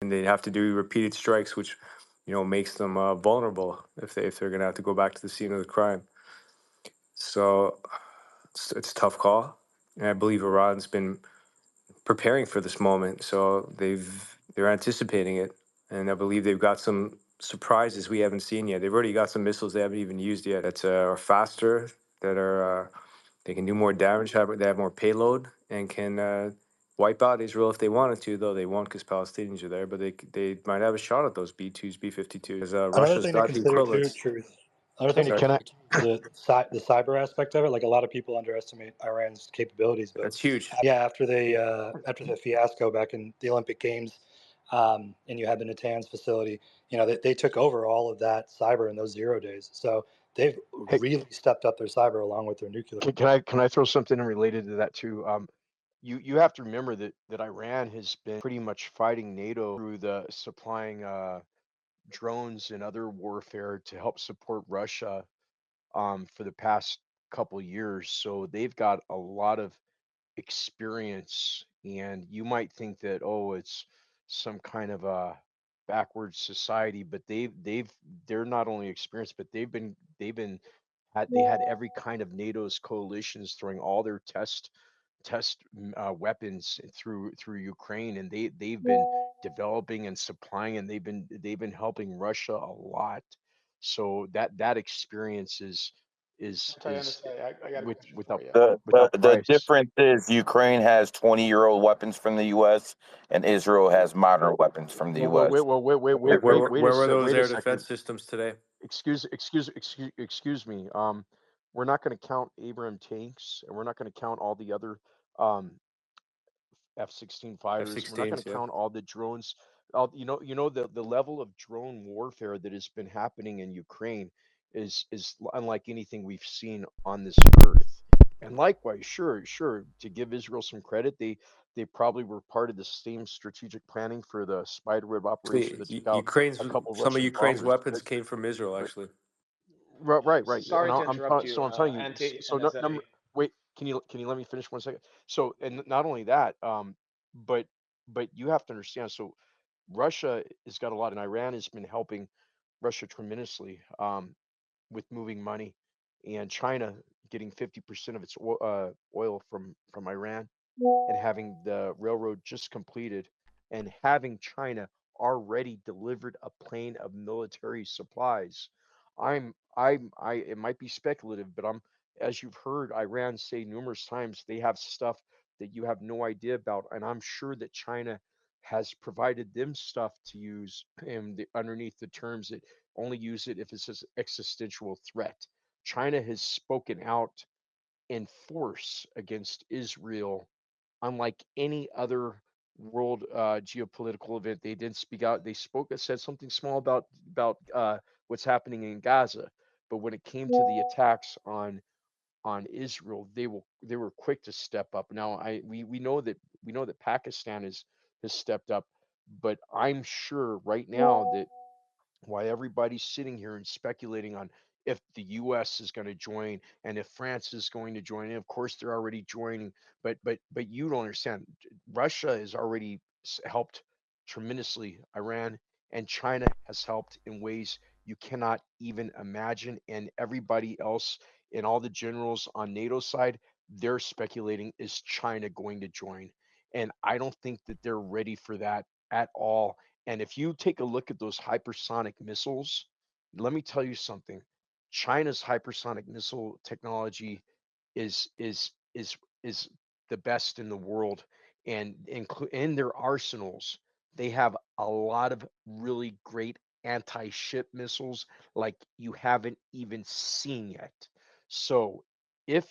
and they have to do repeated strikes, which makes them vulnerable if they're gonna have to go back to the scene of the crime. So it's a tough call, and I believe Iran's been preparing for this moment, so they're anticipating it, and I believe they've got some surprises we haven't seen yet. They've already got some missiles they haven't even used yet that are faster, that are they can do more damage, they have more payload, and can wipe out Israel if they wanted to. Though they won't because Palestinians are there, but they might have a shot at those B2s, B-52s. Because Another Russia's thing to got the consider too, equivalents. truth. Another thing to Sorry, Can I? consider too is the cyber aspect of it. Like a lot of people underestimate Iran's capabilities, but that's huge. yeah, after the fiasco back in the Olympic Games, and you had the Natanz facility, they took over all of that cyber in those 0 days. So they've Hey, really stepped up their cyber along with their nuclear. can I throw something related to that too? You have to remember that Iran has been pretty much fighting NATO through the supplying drones and other warfare to help support Russia for the past couple years. So they've got a lot of experience, and you might think that, oh, it's some kind of a backward society, but they're not only experienced, but they've been they had every kind of NATO's coalitions throwing all their weapons through Ukraine, and they've been developing and supplying, and they've been helping Russia a lot. So that experience Okay, is NSA, I got a question without for you. without The price. difference is Ukraine has 20-year-old weapons from the U.S. and Israel has modern weapons from the Well, well, wait, U.S. well, wait, wait, Where, wait, where, wait, were- where were those wait a air defense second. systems today? Excuse me. We're not going to count Abraham tanks, and we're not going to count all the other um, F-16 fighters. We're not going F-16s, to yeah. count all the drones. The level of drone warfare that has been happening in Ukraine is unlike anything we've seen on this earth. And likewise, sure, to give Israel some credit, they probably were part of the same strategic planning for the spiderweb operation Actually, that took out Ukraine's a couple some of Russian Ukraine's bombers. weapons came from Israel, But actually. right. And Sorry to interrupt So you, I'm telling you. So no, NSA. wait. Can you let me finish 1 second? So, and not only that, but you have to understand. So Russia has got a lot, and Iran has been helping Russia tremendously with moving money, and China getting 50% of its oil from Iran, and having the railroad just completed, and having China already delivered a plane of military supplies. It might be speculative, but as you've heard Iran say numerous times, they have stuff that you have no idea about, and I'm sure that China has provided them stuff to use underneath the terms that only use it if it's an existential threat. China has spoken out in force against Israel, unlike any other world geopolitical event. They didn't speak out. They said something small about what's happening in Gaza, but when it came to the attacks on Israel, they were quick to step up. Now, we know that Pakistan has stepped up, but I'm sure right now that why everybody's sitting here and speculating on if the US is going to join and if France is going to join. And of course they're already joining, but you don't understand. Russia has already helped tremendously Iran, and China has helped in ways you cannot even imagine, and everybody else and all the generals on NATO side, they're speculating, is China going to join? And I don't think that they're ready for that at all. And if you take a look at those hypersonic missiles, let me tell you something. China's hypersonic missile technology is the best in the world, and in their arsenals, they have a lot of really great anti-ship missiles like you haven't even seen yet. So if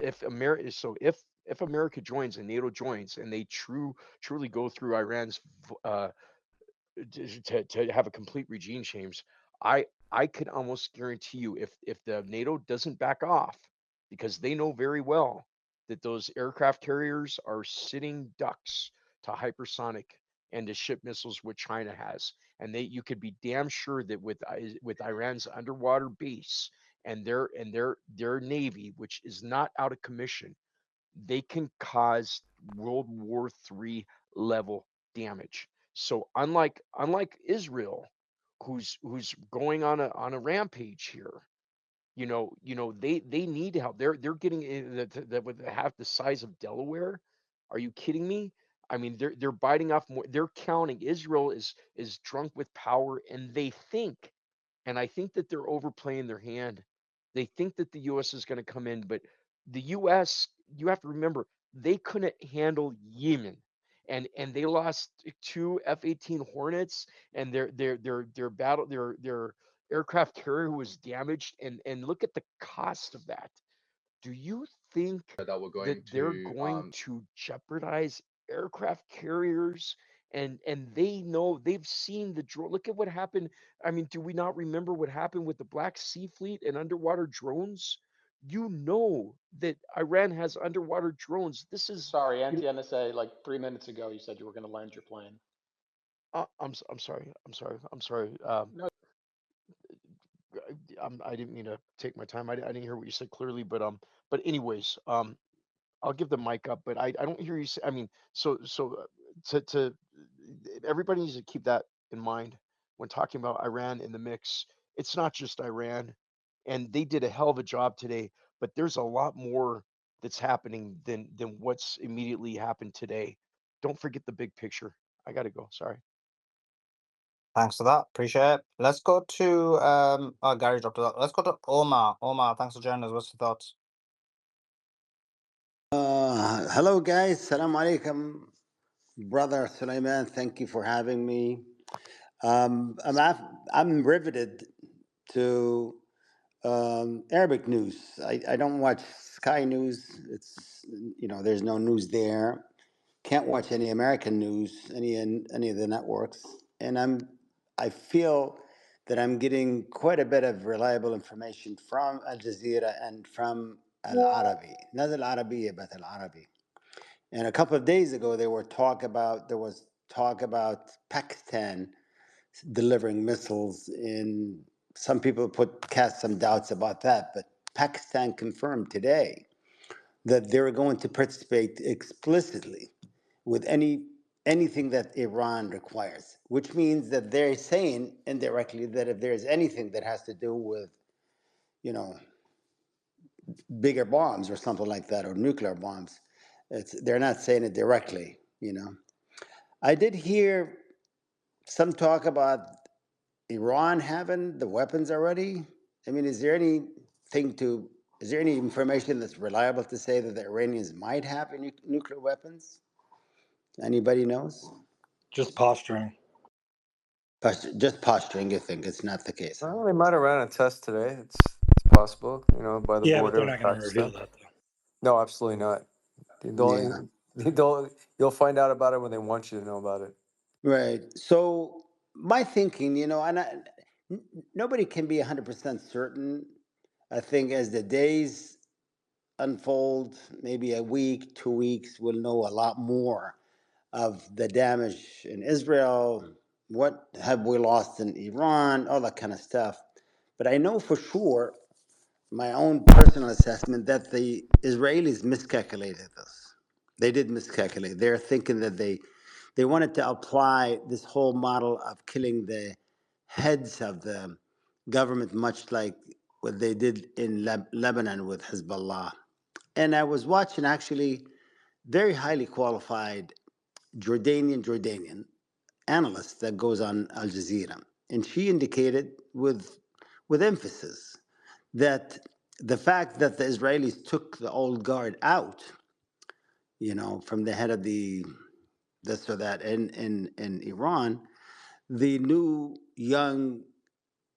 if America joins and NATO joins and they truly go through Iran's to have a complete regime change, I could almost guarantee you, if the NATO doesn't back off, because they know very well that those aircraft carriers are sitting ducks to hypersonic and to ship missiles what China has, and you could be damn sure that with Iran's underwater base and their navy, which is not out of commission, they can cause World War III level damage. So unlike Israel, who's going on a rampage here, they need help. They're getting that with half the size of Delaware. Are you kidding me? I mean, they're biting off more. They're counting. Israel is drunk with power, and they think, and I think that they're overplaying their hand. They think that the U.S. is going to come in, but the U.S. You have to remember they couldn't handle Yemen, and they lost two F-18 Hornets, and their battle their aircraft carrier was damaged, and look at the cost of that. Do you think that we're that going they're to going to jeopardize aircraft carriers? And they know, they've seen the drone. Look at what happened. I mean, do we not remember what happened with the Black Sea Fleet and underwater drones? You know that Iran has underwater drones. This is, Sorry, you know, anti-NSA, like 3 minutes ago, you said you were going to land your plane. I'm sorry. I'm sorry. No, I didn't mean to take my time. I didn't hear what you said clearly, but anyways, I'll give the mic up, but I don't hear you say. I mean, to everybody needs to keep that in mind when talking about Iran in the mix. It's not just Iran, and they did a hell of a job today. But there's a lot more that's happening than what's immediately happened today. Don't forget the big picture. I gotta go. Sorry. Thanks for that. Appreciate it. Let's go to oh, Gary dropped it. Let's go to Omar. Omar, thanks for joining us. What's your thoughts? Hello, guys. Salam alaikum, brother Sulaiman. Thank you for having me. I'm riveted to Arabic news. I don't watch Sky News. It's there's no news there. Can't watch any American news, any of the networks, and I feel that I'm getting quite a bit of reliable information from Al Jazeera and from Al Arabi, not Al Arabiya, but Al Arabi. And a couple of days ago, there was talk about Pakistan delivering missiles. In some people cast some doubts about that, but Pakistan confirmed today that they're going to participate explicitly with anything that Iran requires, which means that they're saying indirectly that if there's anything that has to do with, you know, bigger bombs or something like that, or nuclear bombs, they're not saying it directly. I did hear some talk about Iran having the weapons already. I mean, is there any information that's reliable to say that the Iranians might have any nuclear weapons? Anybody knows? Just posturing. Just posturing, you think it's not the case? Well, they might have ran a test today. It's possible, by the Yeah, but border they're with not going to reveal Pakistan. that, though. No, absolutely not. They Yeah, don't. They don't. You'll find out about it when they want you to know about it. right. So my thinking, nobody can be 100% certain. I think as the days unfold, maybe a week, 2 weeks, we'll know a lot more of the damage in Israel, what have we lost in Iran, all that kind of stuff. But I know for sure, my own personal assessment, that the Israelis miscalculated this. They did miscalculate. They're thinking that they wanted to apply this whole model of killing the heads of the government, much like what they did in Lebanon with Hezbollah. And I was watching actually very highly qualified Jordanian analyst that goes on Al Jazeera, and she indicated with emphasis that the fact that the Israelis took the old guard out, from the head of the this or that in Iran, the new young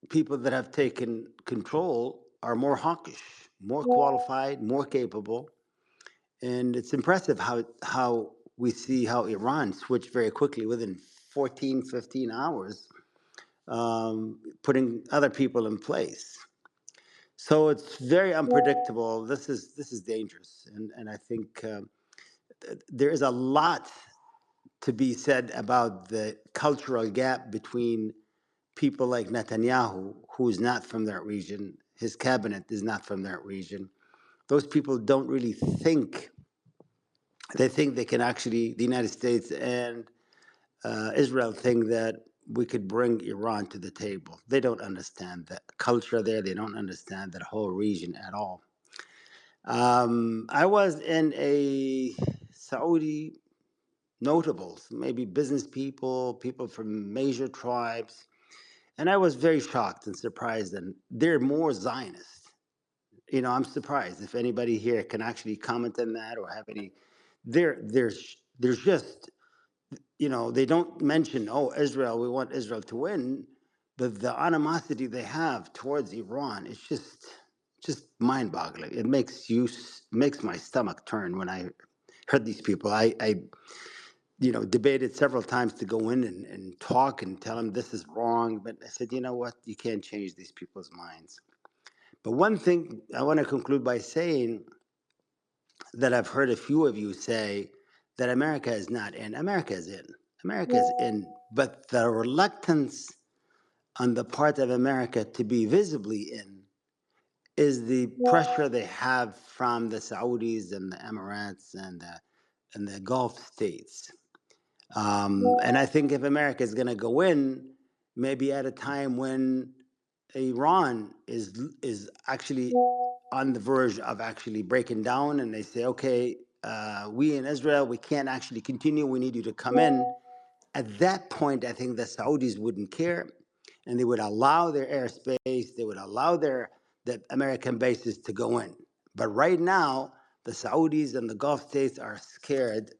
people that have taken control are more hawkish, more qualified, more capable. And it's impressive how we see how Iran switched very quickly within 14, 15 hours, putting other people in place. So it's very unpredictable. This is dangerous, and I think there is a lot to be said about the cultural gap between people like Netanyahu, who is not from that region. His cabinet is not from that region. Those people don't really think. They think they can actually, the United States and Israel think that we could bring Iran to the table. They don't understand the culture there. They don't understand that whole region at all. I was in a Saudi notables, maybe business people, people from major tribes, and I was very shocked and surprised. And they're more Zionist. You know, I'm surprised if anybody here can actually comment on that or have any. There's just, you know, they don't mention, oh, Israel, we want Israel to win, but the animosity they have towards Iran is just mind-boggling. It makes my stomach turn when I heard these people. I you know, debated several times to go in and talk and tell them this is wrong, but I said, you know what, you can't change these people's minds. But one thing I want to conclude by saying that I've heard a few of you say that America is not in. America is in. America is in. But the reluctance on the part of America to be visibly in is the pressure they have from the Saudis and the Emirates and the Gulf states. And I think if America is going to go in, maybe at a time when Iran is actually on the verge of actually breaking down, and they say, okay, we in Israel, we can't actually continue. We need you to come in. At that point, I think the Saudis wouldn't care, and they would allow their airspace. They would allow the American bases to go in. But right now, the Saudis and the Gulf states are scared,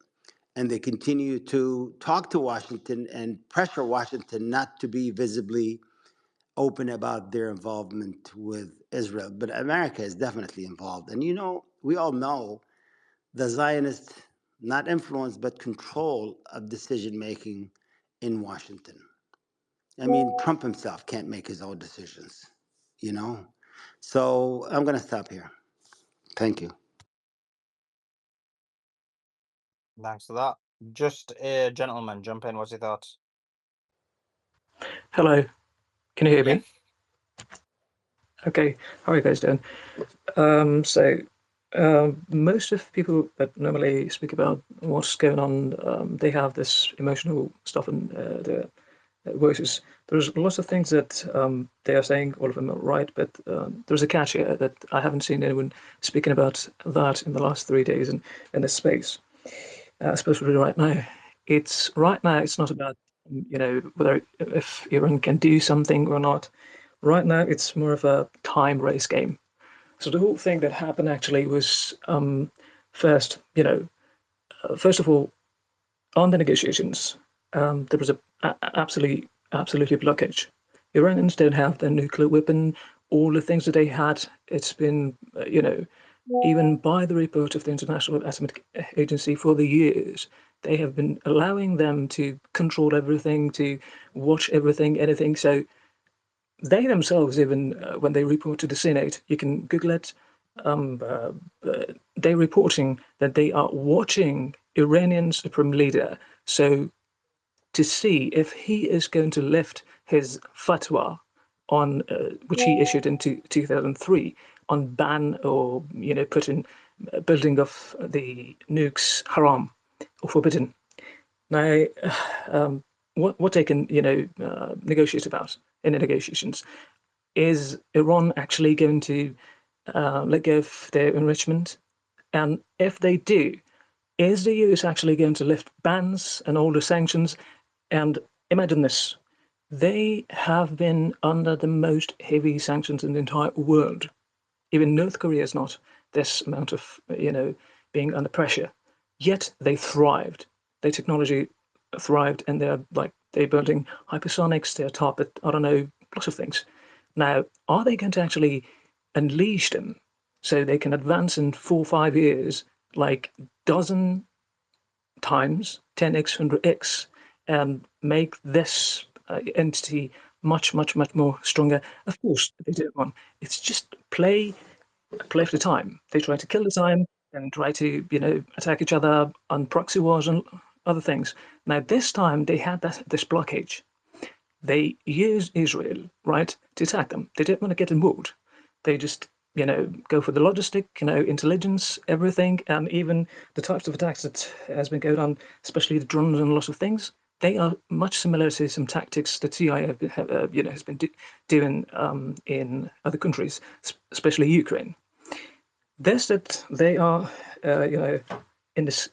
and they continue to talk to Washington and pressure Washington not to be visibly open about their involvement with Israel. But America is definitely involved. And you know, we all know the Zionist, not influence, but control of decision making in Washington. I mean, Trump himself can't make his own decisions, you know? So I'm going to stop here. Thank you. Thanks for that. Just a gentleman, jump in. What's your thoughts? Hello, can you hear Yeah. me? Okay, how are you guys doing? Most of people that normally speak about what's going on, they have this emotional stuff in their voices. There's lots of things that they are saying, all of them are right, but there's a catch here that I haven't seen anyone speaking about that in the last 3 days in this space, especially right now. It's not about whether if Iran can do something or not. Right now, it's more of a time race game. So the whole thing that happened actually was first, first of all, on the negotiations, there was absolutely blockage. Iranians don't have their nuclear weapon. All the things that they had, it's been, even by the report of the International Atomic Agency for the years, they have been allowing them to control everything, to watch everything, anything. So they themselves, even when they report to the Senate, you can Google it. They're reporting that they are watching Iranian supreme leader. So to see if he is going to lift his fatwa on which he issued in 2003 on ban or putting building of the nukes haram or forbidden. Now, what they can negotiate about in the negotiations is Iran actually going to let go of their enrichment? And if they do, is the US actually going to lift bans and all the sanctions? And imagine this, they have been under the most heavy sanctions in the entire world. Even North Korea is not this amount of, being under pressure. Yet they thrived. Their technology thrived, and they're building hypersonics, they're top at, I don't know, lots of things. Now, are they going to actually unleash them so they can advance in 4 or 5 years like dozen times, 10x, 100x, and make this entity much, much, much more stronger? Of course, they do one. It's just play for the time. They try to kill the time and try to, attack each other on proxy wars and other things. Now, this time they had this blockage. They used Israel, right, to attack them. They didn't want to get involved. They just, go for the logistic, intelligence, everything, and even the types of attacks that has been going on, especially the drones and lots of things. they are much similar to some tactics that CIA has been doing in other countries, especially Ukraine. There's that they are in this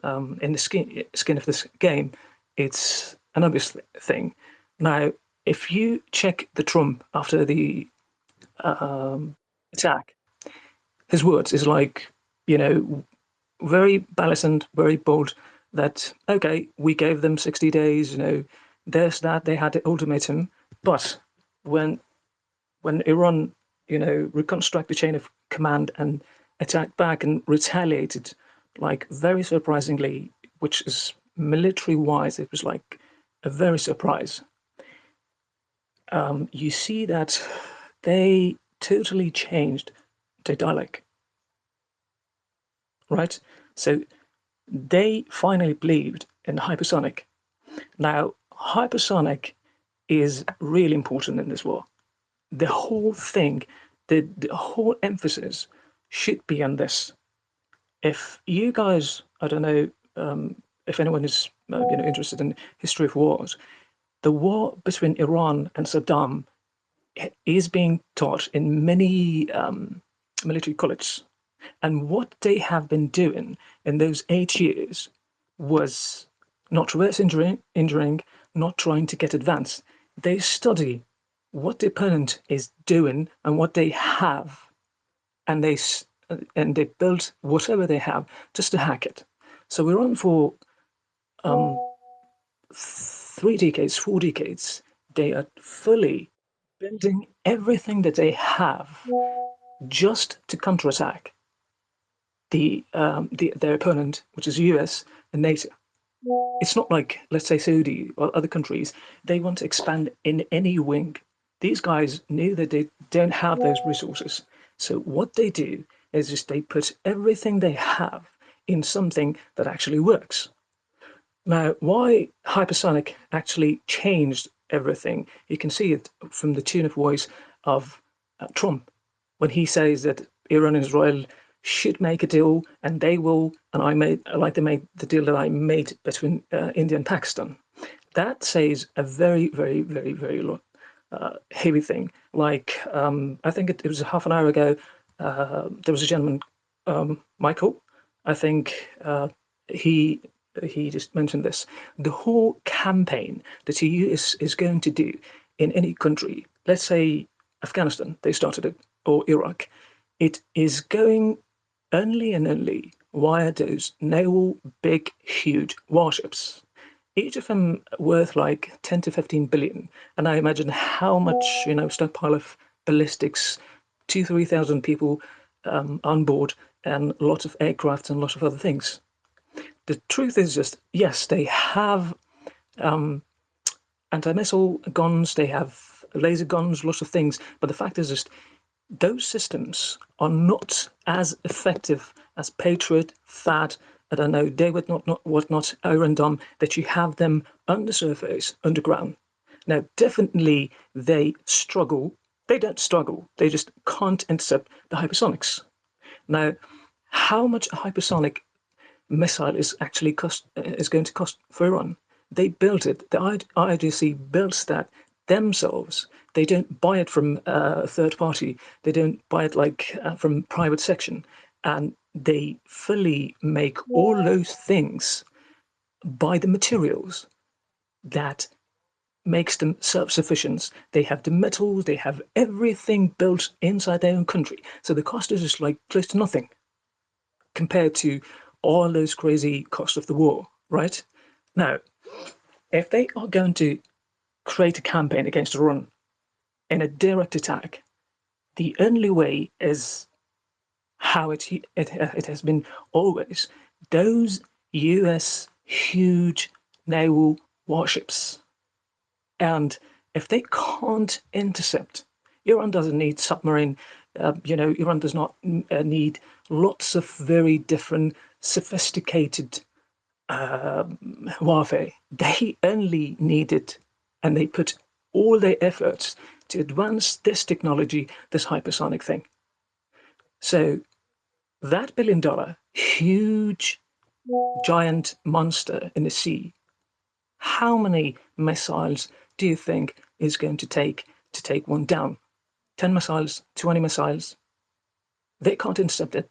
in the skin of this game. It's an obvious thing. Now, if you check the Trump after the attack, his words is like, very balanced, very bold. That okay, we gave them 60 days. There's that they had the ultimatum, but when Iran, reconstruct the chain of command and attacked back and retaliated, like very surprisingly, which is military wise, it was like a very surprise. You see that they totally changed their dialect, right? So they finally believed in hypersonic. Now, hypersonic is really important in this war. The whole thing, the whole emphasis should be on this. If you guys, I don't know if anyone is interested in history of wars, the war between Iran and Saddam is being taught in many military colleges. And what they have been doing in those 8 years was not reverse injuring, not trying to get advanced. They study what the opponent is doing and what they have, and they build whatever they have just to hack it. So we're on for um, 3 decades, 4 decades. They are fully building everything that they have just to counterattack their opponent, which is US and NATO. It's not like, let's say, Saudi or other countries. They want to expand in any wing. These guys knew that they don't have those resources. So what they do is just they put everything they have in something that actually works. Now, why hypersonic actually changed everything, you can see it from the tone of voice of Trump when he says that Iran and Israel should make a deal, and they will, and like they made the deal that I made between India and Pakistan. That says a very, very, very, very heavy thing. Like I think it was half an hour ago. There was a gentleman, Michael. I think he he just mentioned this. The whole campaign that the US is going to do in any country, let's say Afghanistan, they started it, or Iraq, it is going only and only via those naval big, huge warships. Each of them worth like 10 to 15 billion. And I imagine how much, stockpile of ballistics, 3,000 people on board, and lots of aircraft and lots of other things. The truth is just, yes, they have anti-missile guns, they have laser guns, lots of things. But the fact is just those systems are not as effective as Patriot, THAAD, I don't know, they would not Iron Dome, that you have them on the surface, underground. Now, definitely they struggle. They don't struggle. They just can't intercept the hypersonics. Now, how much a hypersonic missile is going to cost for Iran? They built it. The IRGC built that themselves. They don't buy it from a third party. They don't buy it like from private section, and they fully make all those things by the materials that makes them self-sufficient. They have the metals, they have everything built inside their own country. So the cost is just like close to nothing compared to all those crazy costs of the war, right? Now, if they are going to create a campaign against Iran in a direct attack, the only way is how it has been always. Those US huge naval warships. And if they can't intercept, Iran doesn't need submarine. Iran does not need lots of very different, sophisticated warfare. They only needed, and they put all their efforts to advance this technology, this hypersonic thing. So that $1 billion huge giant monster in the sea How many missiles do you think is going to take one down? 10 missiles, 20 missiles? They can't intercept it.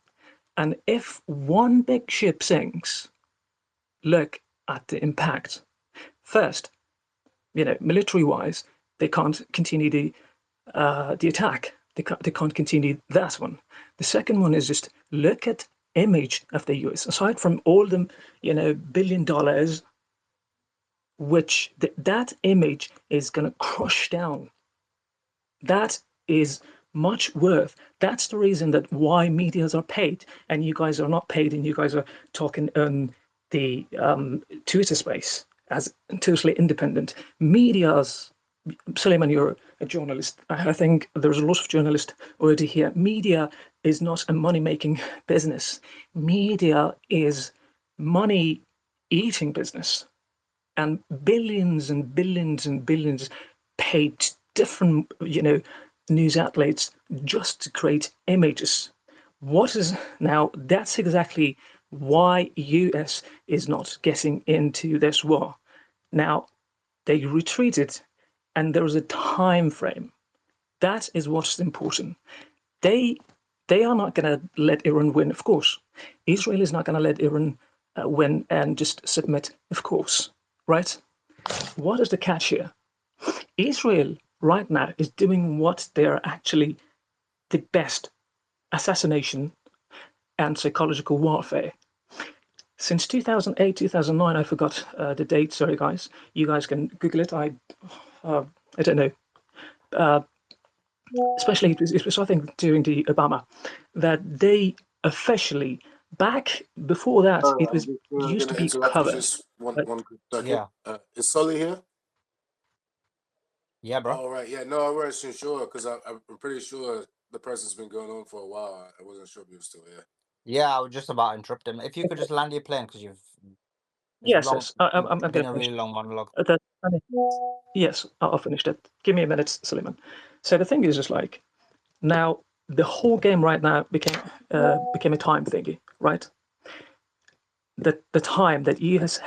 And if one big ship sinks, look at the impact. First, military-wise, they can't continue the attack. They can't continue that one. The second one is just look at image of the US. Aside from all the $1 billion, which that image is going to crush down. That is much worth. That's the reason that why medias are paid and you guys are not paid, and you guys are talking on the Twitter space as totally independent media's. Suleiman, you're a journalist. I think there's a lot of journalists already here. Media is not a money-making business. Media is money-eating business, and billions and billions and billions paid to different, news outlets just to create images. What is now? That's exactly why US is not getting into this war. Now they retreated, and there is a time frame. That is what's important. They they are not going to let Iran win, of course. Israel is not going to let Iran win and just submit, of course, right? What is the catch here? Israel right now is doing what they're actually the best: assassination and psychological warfare. Since 2008, 2009, I forgot the date. Sorry, guys. You guys can Google it. I don't know. Uh, Especially it was I think during the Obama that they officially, back before that Sorry, it I'm was just used to gonna be interrupt you covered. just one But one quick second. Yeah. Is Sully here? Yeah, bro. All right. Yeah. No, I wasn't sure because I'm pretty sure the present's been going on for a while. I wasn't sure if you were still here. Yeah, I was just about to interrupt him. If you could just land your plane, because it's yes, long. yes, I'm It's going been to a finish. really long monologue. Yes, I'll finish that. Give me a minute, Suleiman. So the thing is just like now the whole game right now became a time thingy, right? The time that US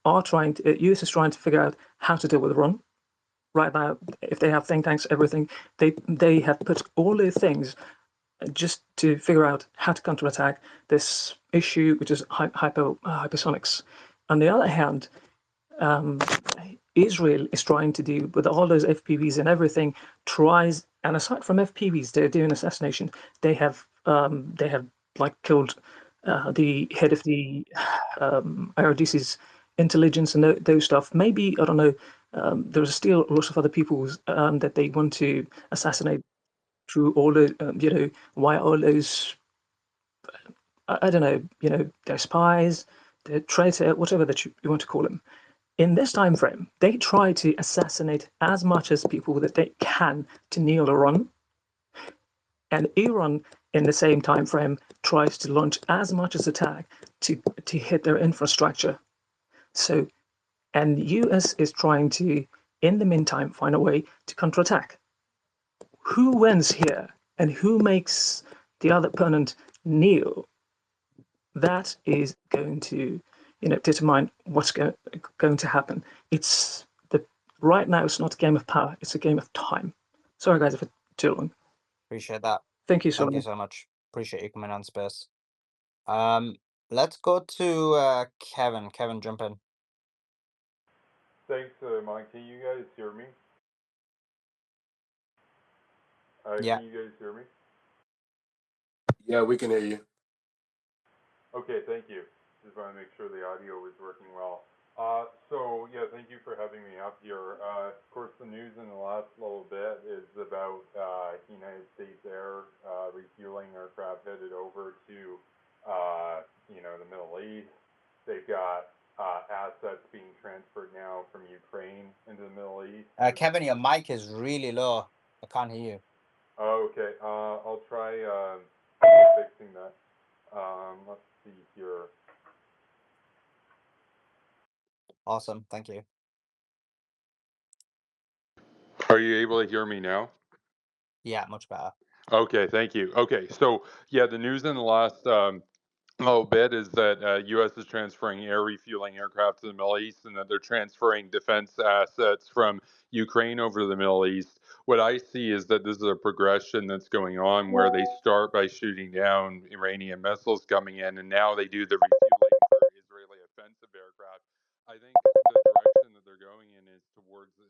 is trying to figure out how to deal with Iran right now. If they have think tanks, everything, they have put all their things just to figure out how to counterattack this issue, which is hypersonics. On the other hand, um, Israel is trying to do with all those FPVs and everything. And aside from FPVs, they're doing assassination. They have like killed the head of the IRGC's intelligence and those stuff. Maybe I don't know. There's still lots of other people that they want to assassinate through all the why all those I don't know, they're spies, they're traitor, whatever that you want to call them. In this time frame, they try to assassinate as much as people that they can to kneel Iran, and Iran in the same time frame tries to launch as much as attack to hit their infrastructure. So, and US is trying to, in the meantime, find a way to counterattack. Who wins here, and who makes the other opponent kneel? That is going to, determine what's going to happen. It's the Right now. It's not a game of power. It's a game of time. Sorry, guys, if it's too long. Appreciate that. Thank you, Thank you Solomon. so much. Appreciate you coming on, Space. Let's go to Kevin. Kevin, jump in. Thanks, Mike. Can you guys hear me? Yeah. Can you guys hear me? Yeah, we can hear you. Okay, thank you. Just want to make sure the audio was working well. So yeah, thank you for having me up here. Of course, the news in the last little bit is about United States Air refueling aircraft headed over to the Middle East. They've got assets being transferred now from Ukraine into the Middle East. Kevin, your mic is really low. I can't hear you. Oh, okay. I'll try fixing that. Let's see here. Awesome. Thank you. Are you able to hear me now? Yeah, much better. Okay, thank you. Okay, so yeah, the news in the last a little bit is that U.S. is transferring air refueling aircraft to the Middle East, and that they're transferring defense assets from Ukraine over to the Middle East. What I see is that this is a progression that's going on where they start by shooting down Iranian missiles coming in, and now they do the refueling for Israeli offensive aircraft. I think the direction that they're going in is towards a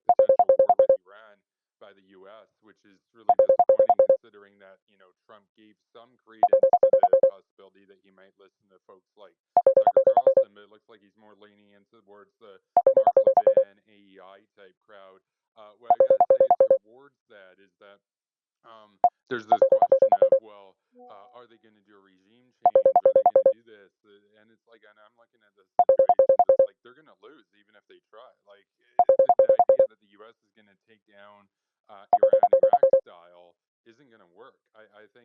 potential war with Iran by the U.S., which is really disappointing considering that Trump gave some credence to the possibility that he might listen to folks like Tucker Carlson, but it looks like he's more leaning into towards the Mark Levin AEI type crowd. What I got to say towards that is that there's this question of, well, are they going to do a regime change? Are they going to do this? And it's like, and I'm looking at the situation, just like they're going to lose even if they try. Like the idea that the U.S. is going to take down Iran, Iraq style isn't going to work. I think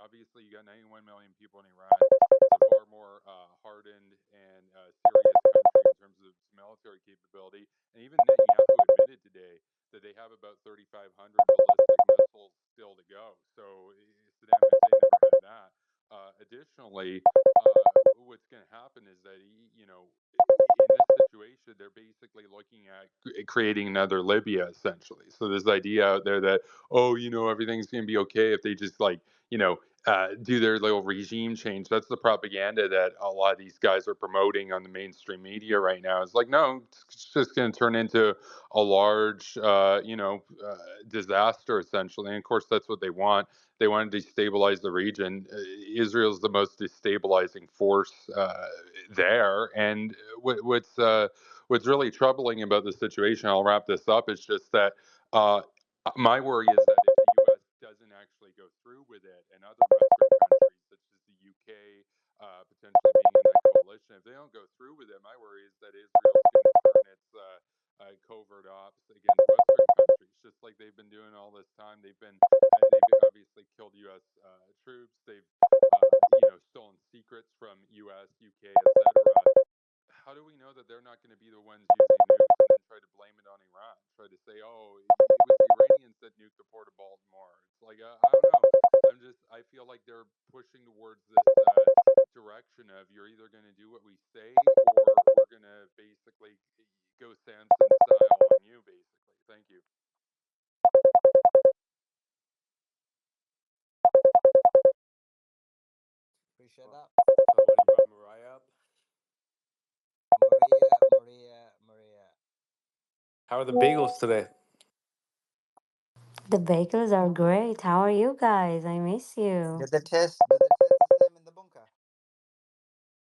obviously you got 91 million people in Iran. It's a far more hardened and serious country in terms of its military capability. And even Netanyahu admitted today that they have about 3,500 ballistic missiles still to go. So Saddam Hussein never had that. Additionally, what's going to happen is that in this situation, they're basically looking at creating another Libya, essentially. So there's the idea out there that everything's going to be okay if they just do their little regime change. That's the propaganda that a lot of these guys are promoting on the mainstream media right now. It's like, no, it's just going to turn into a large, disaster, essentially. And of course, that's what they want. They want to destabilize the region. Israel's the most destabilizing force there. And what's really troubling about the situation, I'll wrap this up, is just that my worry is that if the U.S. doesn't actually go through with it, and other Western countries such as the UK potentially being in that coalition, if they don't go through with it, my worry is that Israel's going to turn its covert ops against Western countries, just like they've been doing all this time. They've obviously killed U.S. Troops. They've stolen secrets from U.S., UK, etc. How do we know that they're not going to be the ones using nukes and then try to blame it on Iran? Try to say, oh, it was the Iranians that nuked the port of Baltimore. It's like, I don't know. I feel like they're pushing towards this direction of you're either going to do what we say or we're going to basically go Samson style on you, basically. Thank you. Appreciate that. So when you brought Mariah up, Maria. how are the bagels today? The bagels are great. How are you guys? I miss you. Did they taste the same in the bunker?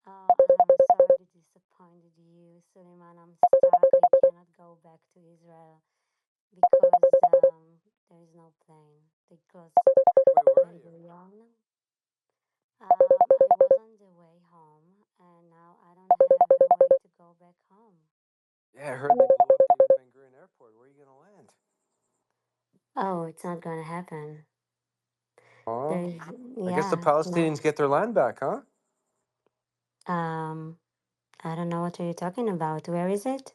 I'm sorry to disappointed you, Suleiman. I'm stuck. I cannot go back to Israel because there is no plane. They closed Wait, where are Ben you? Gurion. I was on the way home, and now I don't have a way to go back home. Yeah, I heard they blew up David Ben Gurion Airport. Where are you gonna land? Oh, it's not gonna happen. Oh, There's I guess the yeah, no. Palestinians get their land back, huh? Um, I don't know what are you talking about. Where is it?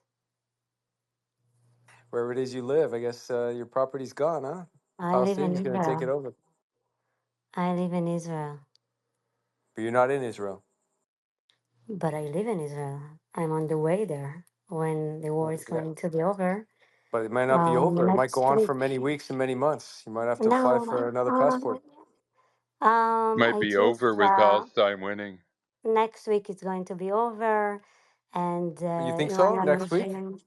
Wherever it is you live, I guess your property's gone, huh? I live in Palestinians gonna take it Israel. over, I live in Israel. but you're not in Israel. But I live in Israel. I'm on the way there when the war is Yeah, going to be over. but it might not be over. It might go Next on for week. many weeks and many months. You might have to apply for No, another passport. Might I be just over with Palestine winning. next week it's going to be over, and You think so? Iranian Next week? regime.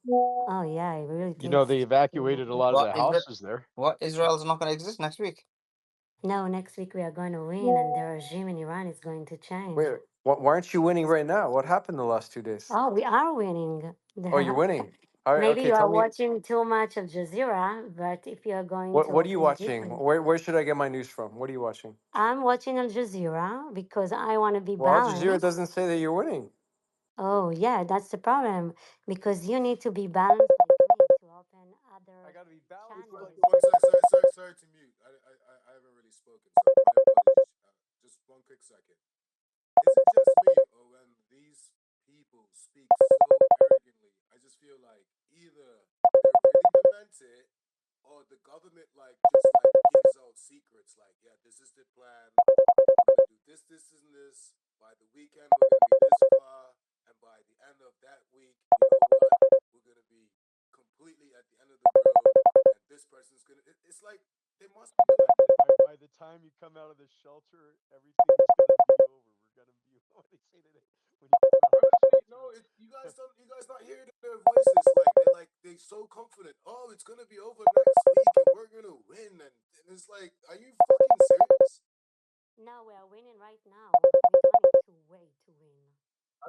Oh yeah, I really You know, think they evacuated a lot of What the is it? houses there. What Israel's not going to exist next week? no. Next week we are going to win, and the regime in Iran is going to change. Wait, why aren't you winning right now? What happened the last 2 days? Oh, we are winning. Oh, you're winning. All right, Maybe okay, you are tell me watching too much of Jazeera, but if you are going to what are you open watching? different. Where should I get my news from? What are you watching? I'm watching Al Jazeera because I want to be Well, Al Jazeera balanced. doesn't say that you're winning. Oh, yeah, that's the problem because you need to be balanced like me to open I other gotta be balanced One, channels. like one you. sec, sorry to mute. I haven't really spoken, so my apologies. Just one quick second. Is it just me, or when these people speak so arrogantly, I just feel like either they're really demented, or the government like just like gives out secrets, like, yeah, this is the plan. We're gonna do this, and this. By the weekend, we're going to be this far. And by the end of that week, you know what? We're going to be completely at the end of the road. And this person's going to, it's like, they must be the By the time you come out of the shelter, everything's gonna be over. We're gonna be what they say today. When you come out of the honestly, no, shelter, you guys not hearing their voices. They're so confident. Oh, it's gonna be over next week, and we're gonna win. And it's like, are you fucking serious? No, we are winning right now. We don't need to wait to win.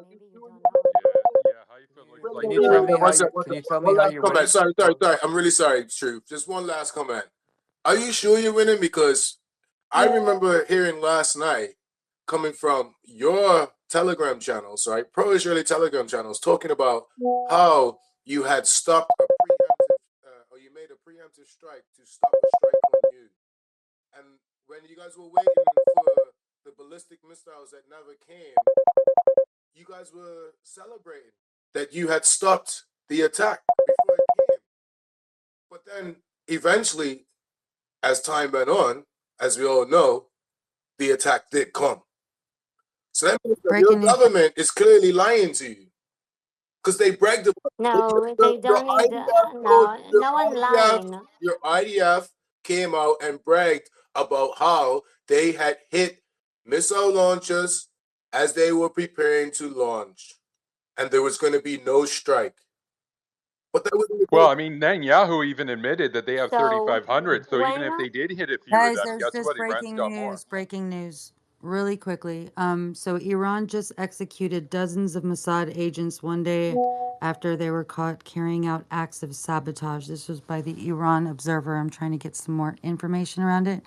Maybe you don't know it. Yeah. How you feel? Can you tell me how you? One Can second. you tell me One how last you're comment. winning? Sorry. I'm really sorry, Truth. Just one last comment. Are you sure you're winning? Because I remember hearing last night coming from your Telegram channels, right? Pro-Israeli Telegram channels, talking about how you had stopped a preemptive, or you made a preemptive strike to stop a strike on you. And when you guys were waiting for the ballistic missiles that never came, you guys were celebrating that you had stopped the attack before it came. But then eventually, as time went on, as we all know, the attack did come. So that means that your Breaking news. government is clearly lying to you because they bragged about No, your, they don't need. No, no one lying. your IDF came out and bragged about how they had hit missile launchers as they were preparing to launch, and there was going to be no strike. But that was Well, I mean, Netanyahu even admitted that they have So 3,500. So even when if they did hit a few of Guys, them, there's guess just what? Iran's breaking got more. news. Breaking news. Really quickly. So Iran just executed dozens of Mossad agents one day after they were caught carrying out acts of sabotage. This was by the Iran Observer. I'm trying to get some more information around it.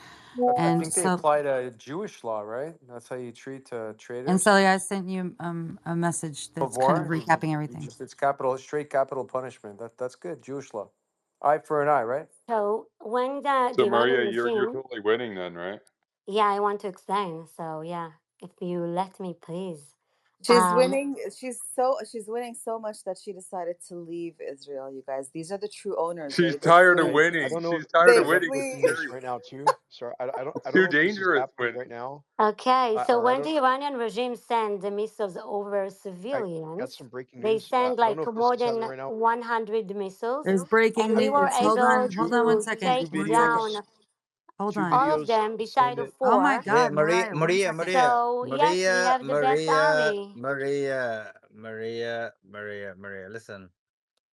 I And think they so applied a Jewish law, right? That's how you treat and traitors Sully, I sent you a message of that's kind of war. recapping everything. It's capital, straight capital punishment. That's good. Jewish law, eye for an eye, right? so when the So Iranian Maria, you're regime, totally winning then, right? yeah, I want to explain. So yeah, if you let me, please. She's winning. She's winning so much that she decided to leave Israel. You guys, these are the true owners. She's They tired of flee. I winning. don't know She's if tired They of is that winning. flee. She's breaking news serious. right now too. Sorry, It's I don't too know if this is dangerous happening winning. right now. Okay, so I when don't. the Iranian regime send the missiles over I got civilians, some breaking they news. send I don't know like if this more is happening than right now. 100 missiles, there's breaking and we were news. Hold able on. Hold on one to second. Two take One videos. second. down Hold Two on. all of videos them saying beside of that. Oh my four. Wait, God, Mariah, one Maria, second. Maria, So yes, we Maria, have the best Maria, army. Maria.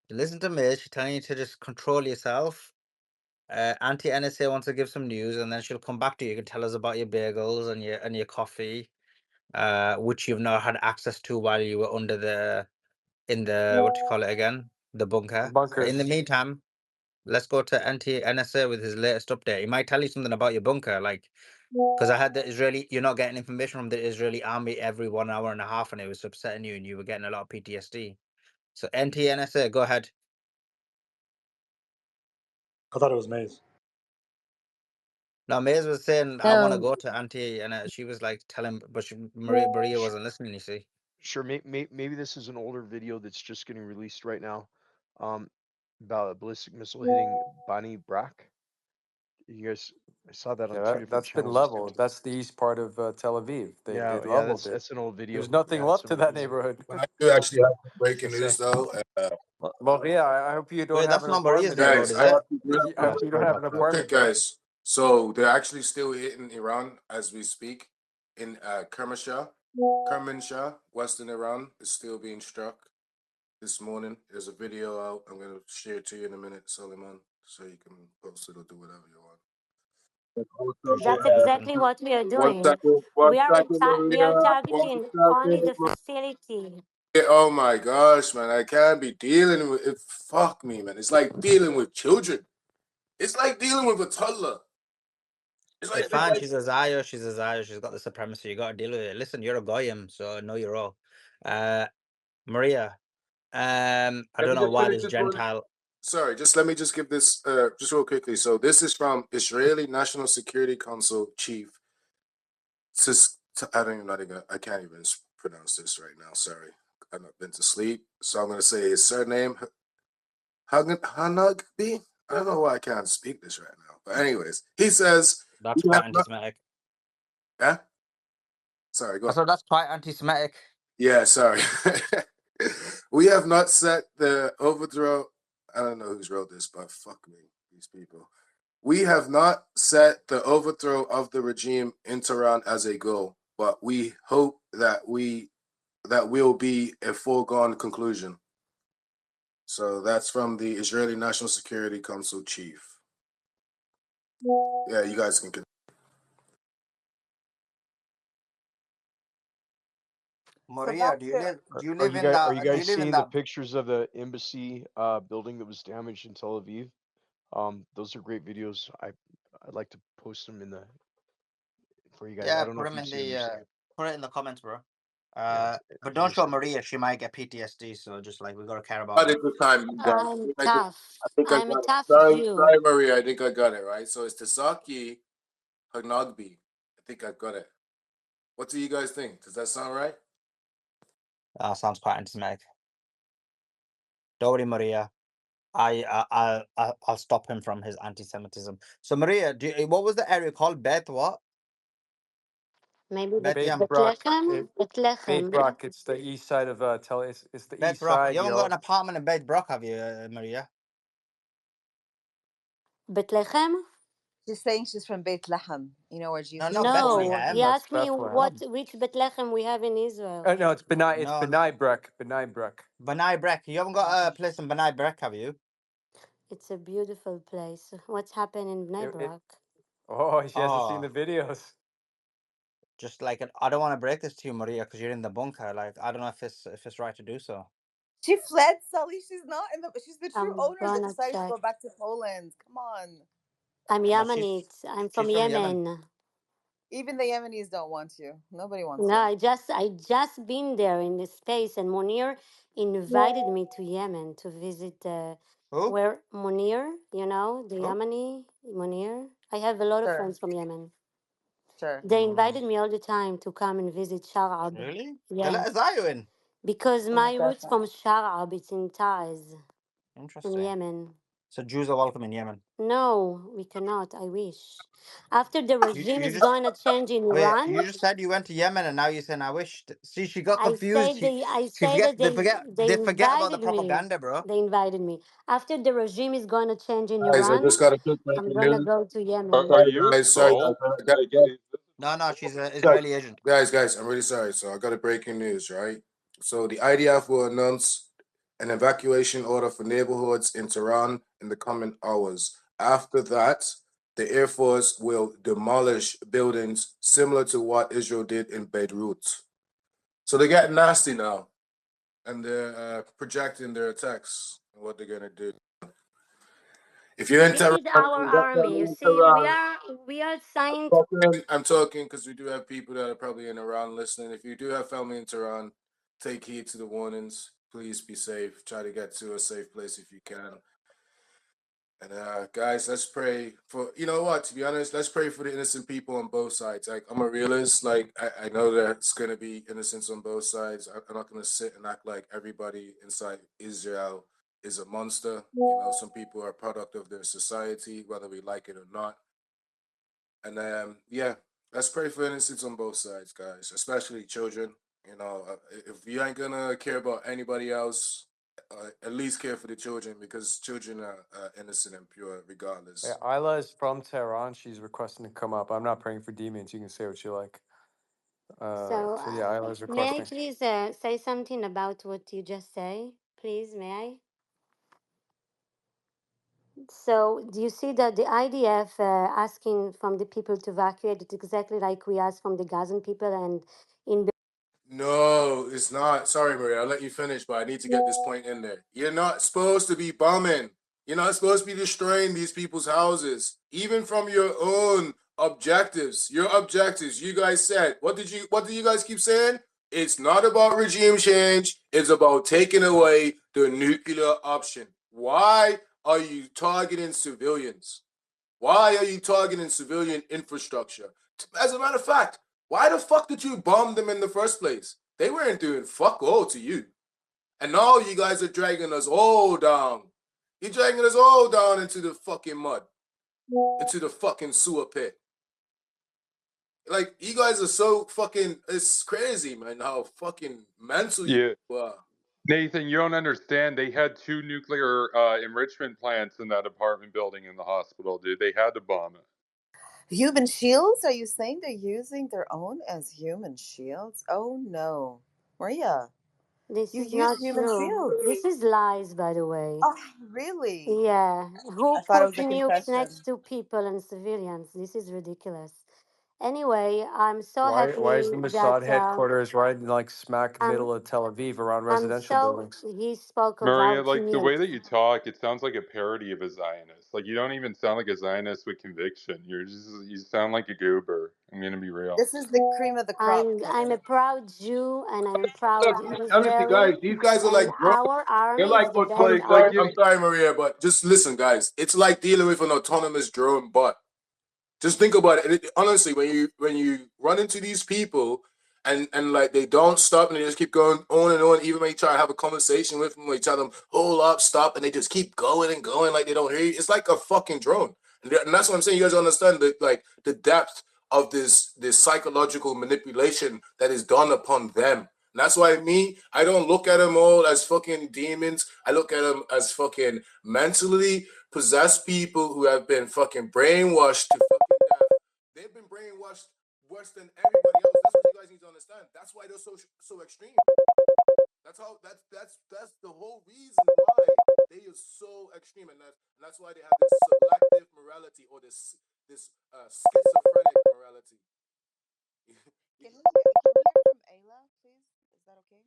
Listen to me. She's telling you to just control yourself. Auntie NSA wants to give some news, and then she'll come back to you. You can tell us about your bagels and your coffee, which you've not had access to while you were in the what do you call it again, the bunker. But in the Bunkers. meantime, let's go to Auntie NSA with his latest update. He might tell you something about your bunker, like because I had the Israeli. You're not getting information from the Israeli army every 1 hour and a half, and it was upsetting you, and you were getting a lot of PTSD. So NTNSA, go ahead. I thought it was Maze. Now Maze was saying I want to So go to Auntie, and she was like telling, but Maria wasn't listening. You see, Sure, maybe this is an older video that's just getting released right now, um, about a ballistic missile hitting Bani Brak. You guys, I saw that on Yeah, two different that's been channels this leveled. afternoon. That's the east part of Tel Aviv. They Yeah, leveled it. that's an old There's video. nothing Yeah, left some to that recent. neighborhood. But I do actually have some breaking It's news, though. Well, yeah, I hope you don't wait, have that's an not Maria's apartment there. neighborhood, Guys, is I it? have to I hope you don't have an real quick, apartment there. guys. So they're actually still hitting Iran as we speak in Kermanshah, Western Iran is still being struck this morning. There's a video out. I'm going to share it to you in a minute, Suleiman, so you can post it or do whatever you want. appreciate That's it. exactly what we are doing. We are Maria. targeting only the facility. Yeah, oh my gosh, man. I can't be dealing with it. Fuck me, man. It's like dealing with children. It's like dealing with a toddler. It's fine. She's a Zaya. She's a Zaya. She's got the supremacy. You got to deal with it. Listen, you're a goyim, so know your role. Maria. I Let don't me know just why finish this this one. Gentile. Sorry, just let me just give this just real quickly. So this is from Israeli National Security Council Chief. I don't even I can't even pronounce this right now. Sorry, I've not been to sleep, so I'm gonna say his surname Hanagbi. I don't know why I can't speak this right now, but anyways, he says That's quite anti-Semitic. yeah. Sorry, go on. So that's quite anti-Semitic. Yeah, sorry. We have not set the overthrow. I don't know who's wrote this, but fuck me, these people. We have not set the overthrow of the regime in Tehran as a goal, but we hope that will be a foregone conclusion. So that's from the Israeli National Security Council chief. Yeah, you guys can. Maria, do you live? Do you live in Are you that? Do you guys live in seeing the that? pictures of the embassy building that was damaged in Tel Aviv? Those are great videos. I'd like to post them in the for you guys. I Yeah, don't know put if them you've in seen them. the put it in the comments, bro. Yeah, But in don't the show city. Maria. She might get PTSD. So just like we gotta care about Got her. it this time, you guys. I'm I tough. think I I'm a got it. tough Sorry, Jew. Maria. I think I got it right. So it's Tasaki Hagnagbi. I think I've got it. What do you guys think? Does that sound right? Sounds quite anti-Semitic. Don't worry, Maria. I'll stop him from his anti-Semitism. So Maria, what was the area called? Beth what? Maybe Beth Yam. Bethlehem? Beit Bethlehem. Brock. It's the east side of it's the Beth east Brock. side. You You haven't got know, an apartment in Beth Brock, have you, Maria? Bethlehem? She's saying she's from Beit Lahem. You know where No, Jesus not was born? No. He Bethlehem. that's asked me Bethlehem. which Bethlehem we have in Israel. No, it's Benai. It's No, Benai Brak. Benai Brak. Benai Brak. You haven't got a place in Benai Brak, have you? It's a beautiful place. What's happened in Bnei It, Brak? oh, she hasn't seen Oh, the videos. just like I don't want to break this to you, Maria, because you're in the bunker. Like I don't know if it's right to do so. She fled, Sully. She's not in the. She's the true I'm owner that gonna decided to check. go back to Poland. Come on. I'm No, Yemenite. I'm from she's from Yemen. Yemen. Even the Yemenis don't want you. Nobody wants No, you. I just been there in this space, and Munir invited me to Yemen to visit Who? where Munir, you know, the Who? Yemeni Munir. I have a lot of Sure, friends from Yemen. sure. They invited me all the time to come and visit Sharab. Really? They Yeah, let Azayu in. because Oh my my gosh. roots from Sharab, it's in Taiz, in Interesting. Yemen. So Jews are welcome in Yemen. No, we cannot. I wish. After the regime You is just going to change in wait. Iran, You just said you went to Yemen, and now you're saying I wish. See, she got confused. I She say forget. that They forget. they They forget about the invited me. propaganda, bro. They invited me. After the regime is going to change in Guys, I Iran, just got a quick I'm breaking going to news. go to Are Yemen. you Sorry, guys. sold? Like, is this No, no, she's an Guys, Israeli agent. guys, I'm really sorry. So I got a breaking news, right? So the IDF will announce an evacuation order for neighborhoods in Tehran in the coming hours. After that, the Air Force will demolish buildings similar to what Israel did in Beirut. So they're getting nasty now, and they're projecting their attacks and what they're gonna do. If you're in This Tehran, is our you got army. family You in see, Tehran. we are signed. I'm talking because we do have people that are probably in Iran listening. If you do have family in Tehran, take heed to the warnings. Please be safe. Try to get to a safe place if you can. And guys, let's pray for, you know what, to be honest, let's pray for the innocent people on both sides. Like, I'm a realist. Like, I know there's going to be innocents on both sides. I'm not going to sit and act like everybody inside Israel is a monster. You know, some people are a product of their society, whether we like it or not. And yeah, let's pray for innocents on both sides, guys, especially children. You know, if you ain't gonna care about anybody else, at least care for the children because children are innocent and pure Yeah, regardless. Isla is from Tehran. She's requesting to come up. I'm not praying for demons. You can say what you like. So, So yeah, Isla's may I requesting. please say something about what you just say? Please, may I? So, do you see that the IDF asking from the people to evacuate? It's exactly like we asked from the Gazan people, and in No, it's not. Sorry, Maria. I'll let you finish, but I need to get this point in there. You're not supposed to be bombing. You're not supposed to be destroying these people's houses, even from your own objectives. Your objectives. You guys said. What did you guys keep saying? It's not about regime change. It's about taking away the nuclear option. Why are you targeting civilians? Why are you targeting civilian infrastructure? As a matter of fact, why the fuck did you bomb them in the first place? They weren't doing fuck all to you. And now you guys are dragging us all down. You're dragging us all down into the fucking mud, into the fucking sewer pit. Like you guys are so fucking. It's crazy, man. How fucking mental you are. Nathan, you don't understand. They had 2 nuclear enrichment plants in that apartment building in the hospital, dude. They had to bomb it. Human shields? Are you saying they're using their own as human shields? Oh no. Maria, This you is use not human true. shields. This is lies, by the way. Oh, really? Yeah. Who I thought it put was a nukes confession. next to people and civilians? This is ridiculous. Anyway, I'm so Why is happy the Mossad that headquarters right in like smack I'm middle of Tel Aviv around I'm residential so buildings? he spoke Maria, about like the way nukes. that you talk, it sounds like a parody of a Zionist. Like you don't even sound like a Zionist with conviction. You sound like a goober. I'm gonna be real. This is the cream of the crop, I'm a Kevin. proud Jew and I'm proud Look, honestly, Israeli guys, these guys are and like drones. our They're army is like the best autonomous. Like army. if I'm sorry, Maria, but just listen, guys. It's like dealing with an autonomous drone bot. Just think about it. Honestly, when you run into these people and like they don't stop and they just keep going on, even when you try to have a conversation with them, when you tell them hold up, stop, and they just keep going and going like they don't hear you. It's like a fucking drone, and that's what I'm saying. You guys understand the depth of this psychological manipulation that is done upon them. And that's why I don't look at them all as fucking demons. I look at them as fucking mentally possessed people who have been fucking brainwashed to fucking death. They've been brainwashed worse than everybody else. That's what you guys need to understand. That's why they're so extreme. That's the whole reason why they are so extreme, and that's why they have this selective morality or this schizophrenic morality. Can we hear from Ayla, please? Is that okay?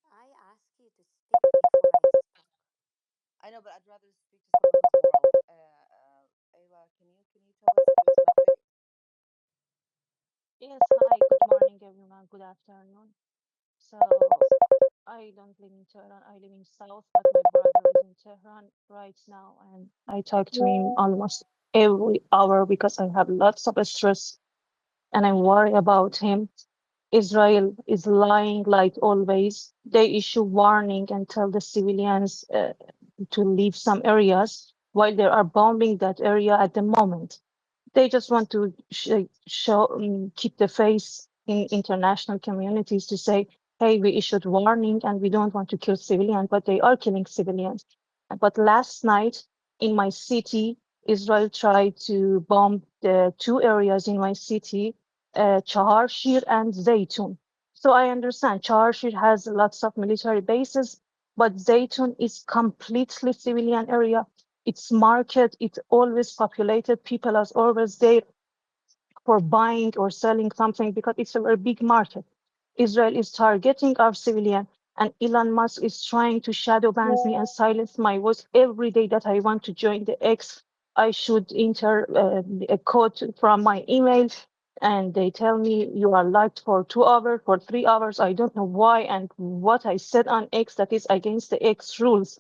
I asked you to speak before I spoke. I know, but I'd rather speak to someone who's moral. Ayla, can you tell us, give us an update? Yes, hi, good morning, everyone. Good afternoon. So, I don't live in Tehran. I live in South, but my brother is in Tehran right now, and I talk to him almost every hour because I have lots of stress and I worry about him. Israel is lying like always. They issue warning and tell the civilians to leave some areas while they are bombing that area at the moment. They just want to keep the face in international communities to say, hey, we issued warning and we don't want to kill civilians, but they are killing civilians. But last night in my city, Israel tried to bomb the 2 areas in my city, Chahar Shir and Zaytun. So I understand Chahar Shir has lots of military bases, but Zaytun is completely civilian area. It's market, it's always populated. People are always there for buying or selling something because it's a very big market. Israel is targeting our civilian, and Elon Musk is trying to shadow ban me and silence my voice every day that I want to join the X. I should enter a code from my email, and they tell me you are locked for 2 hours, for 3 hours. I don't know why and what I said on X that is against the X rules.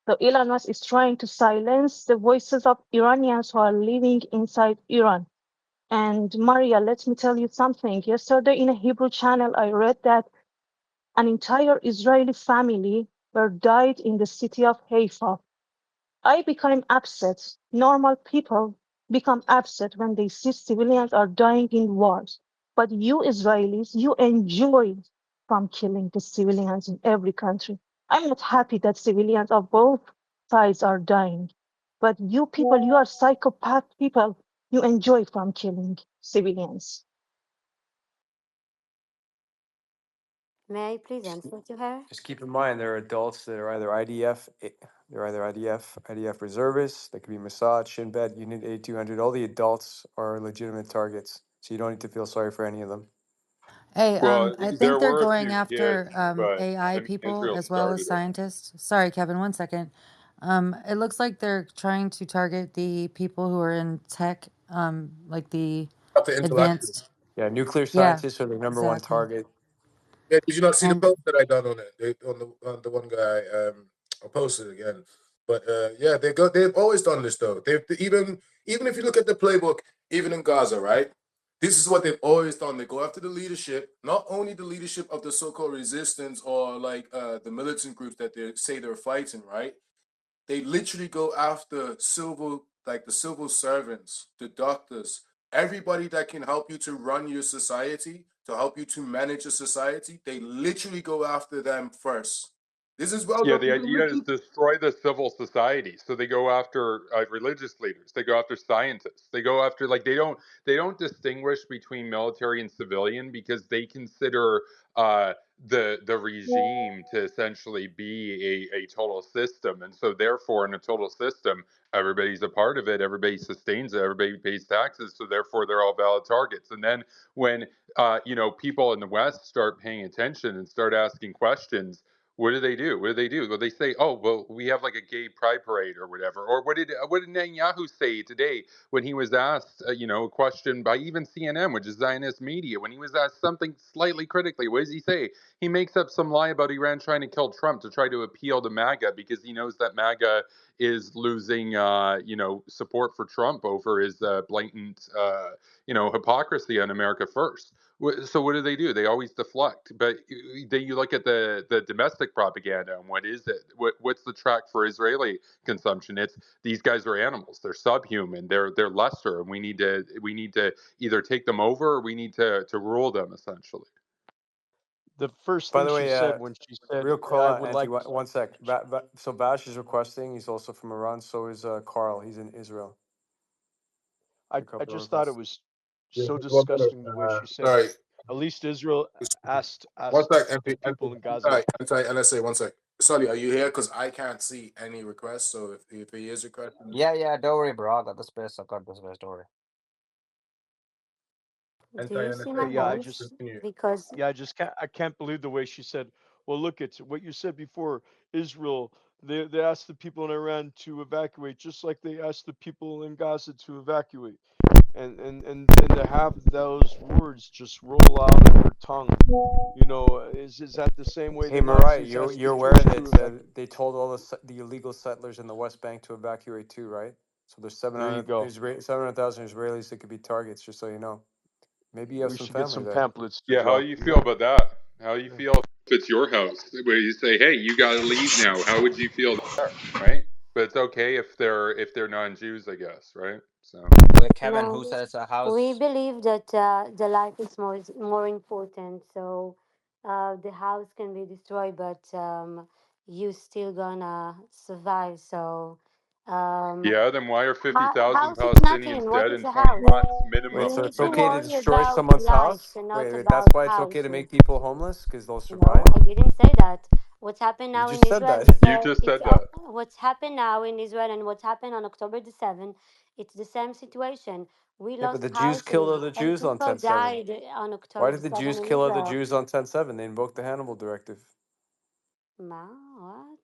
So Elon Musk is trying to silence the voices of Iranians who are living inside Iran. And Maria, let me tell you something. Yesterday in a Hebrew channel, I read that an entire Israeli family were died in the city of Haifa. I became upset. Normal people become upset when they see civilians are dying in wars. But you Israelis, you enjoy from killing the civilians in every country. I'm not happy that civilians of both sides are dying. But you people, you are psychopath people. You enjoy from killing civilians. May I please answer to her? Just keep in mind there are adults that are either IDF reservists. They could be Mossad, Shin Bet, Unit 8200. All the adults are legitimate targets, so you don't need to feel sorry for any of them. Hey, Well, I think there they're were a going few kids, after but AI I mean, people Israel as well as started it. scientists. Sorry, Kevin, one second. It looks like they're trying to target the people who are in tech, like the Not the intellectual. advanced. Yeah, nuclear Yeah, scientists are the number one exactly. target. Yeah, did you not see the And post that I done on it? On the one guy. I'll post it again. But yeah, they've always done this though. They've even if you look at the playbook, even in Gaza, right? This is what they've always done. They go after the leadership, not only the leadership of the so-called resistance or like the militant groups that they say they're fighting, right? They literally go after the civil servants, the doctors, Everybody that can help you to run your society, to help you to manage a society, they literally go after them first. This is well, Yeah, look, the idea is destroy the civil society. So they go after religious leaders. They go after scientists. They go after they don't distinguish between military and civilian because they consider the regime to essentially be a total system, and so therefore in a total system, everybody's a part of it. Everybody sustains it. Everybody pays taxes. So therefore they're all valid targets. And then when people in the West start paying attention and start asking questions, what do they do? What do they do? Well, they say, "Oh, well, we have like a gay pride parade or whatever." Or what did Netanyahu say today when he was asked, a question by even CNN, which is Zionist media, when he was asked something slightly critically? What does he say? He makes up some lie about Iran trying to kill Trump to try to appeal to MAGA because he knows that MAGA is losing, support for Trump over his blatant, hypocrisy on America First. So what do? They always deflect. But then you look at the domestic propaganda, and what is it? What's the track for Israeli consumption? It's these guys are animals. They're subhuman. They're lesser, and we need to either take them over or we need to rule them essentially. The first By thing the she way, said when she said, real quick, "I would Anti, like," one sec. So Bash is requesting. He's also from Iran. So is Carl. He's in Israel. A I couple of just thought it requests. was yeah, so just one minute. disgusting the way she said, Sorry, at least Israel asked one asked sec, the MP, people in Gaza. sorry, NSA, one sec. Sully, are you here? Because I can't see any requests. So if he is requesting, Yeah, don't worry, bro. I got the space. I got the space. Don't worry. Do NSA, you see my NSA, Yeah, hands? Because I can't believe the way she said, well, look, it's what you said before. Israel, they asked the people in Iran to evacuate, just like they asked the people in Gaza to evacuate. And to have those words just roll out of her tongue, is that the same way Hey, the Mariah, Nazis you're asked the you're aware Jews to that evacuate? they told all the illegal settlers in the West Bank to evacuate too, right? So there's There you go. 700,000 Israelis that could be targets. Just so you know, maybe you have We some should get family some there. pamphlets to Yeah, how draw. do you feel about that? How do you Yeah. feel if it's your house where you say, "Hey, you got to leave now"? How would you feel there, right? But it's okay if they're non-Jews, I guess, right? So Wait, Kevin, who no, said it's a we house? believe that the life is more important. So the house can be destroyed, but you still gonna survive. So yeah, then why are 50,000 house is Palestinians nothing. What dead is in a 20 house? months? Wait, We Minimum, so need it's to okay minimum. to worry destroy about someone's lives house? and not Wait, that's about why it's okay to houses. make people homeless because they'll No, survive. I didn't say that. What's happened You now in just said Israel that. is You just it's said that. what's happened now in Israel and what's happened on October the 7th. It's the same situation. We Yeah, but lost the Jews killed houses other and Jews on people 10/7. died on Why October did the the 7th Jews in kill other Israel. Jews on 10/7? They invoked the Hannibal Directive. Ma, what?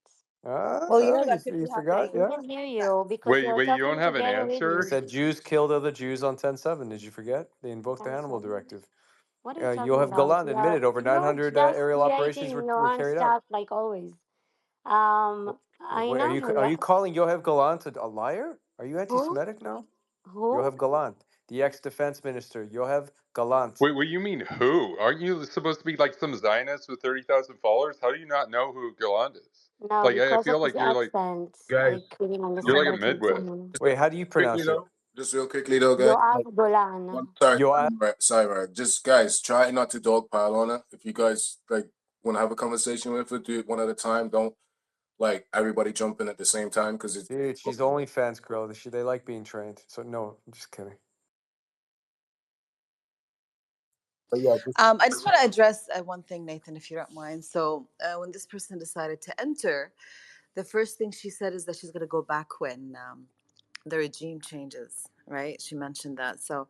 Well, you know You, that could you be forgot? We happening. Yeah. can hear you because Wait, you're wait, you don't talking have an together with I answer? me. said Jews killed other Jews on 10/7. Did you forget? They invoked the Hannibal 10/7. Directive. What are you talking Yoav about? Galan admitted over You're 900 just aerial operations creating were your own carried out. stuff like always. I Wait, know are that. you calling Yoav Galan a liar? Are you Who? anti-Semitic now? Who? Yoav Galan, the ex-defense minister. Yoav Galant. Wait, what do you mean who? Aren't you supposed to be like some Zionist with 30,000 followers? How do you not know who Galland is? No, Like, I because of feel his like accent. guys, I couldn't you're understand like a what he was midwit. saying. just Wait, how do you quickly pronounce it? though, just real quickly though, guys. Yoav One, Golan. sorry, Yoav. sorry, right. Just guys, try not to dogpile on her. If you guys like want to have a conversation with her, do it one at a time. Don't like everybody jump in at the same time because it's. Dude, she's OnlyFans girl. They like being trained. So no, I'm just kidding. But yeah, I just want to address one thing, Nathan, if you don't mind. So, when this person decided to enter, the first thing she said is that she's going to go back when the regime changes, right? She mentioned that. So,